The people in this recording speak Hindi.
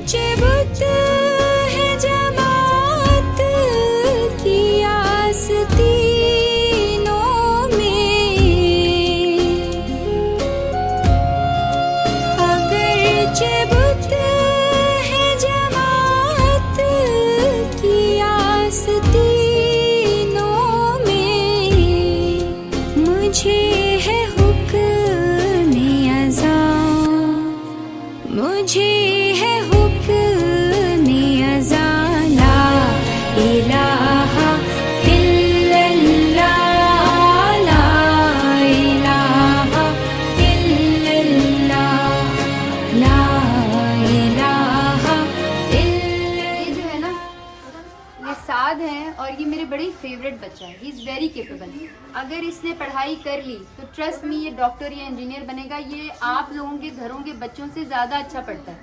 चिबुत है जमात की आस्तीनों में, अगर चिबुत है जमात की आस्तीनों में, मुझे है हुक्म अज़ा, मुझे है हुक्म अज़ा, ला इलाहा इल्लल्लाह, ला इलाहा इल्लल्लाह, ला इलाहा इल्लल्लाह। ये जो है ना, ये साद है और ये मेरे बड़ी फेवरेट बच्चा है। He is very capable. अगर इसने पढ़ाई कर ली तो ट्रस्ट मी, ये डॉक्टर या इंजीनियर बनेगा। ये आप लोगों के घरों के बच्चों से ज़्यादा अच्छा पढ़ता है।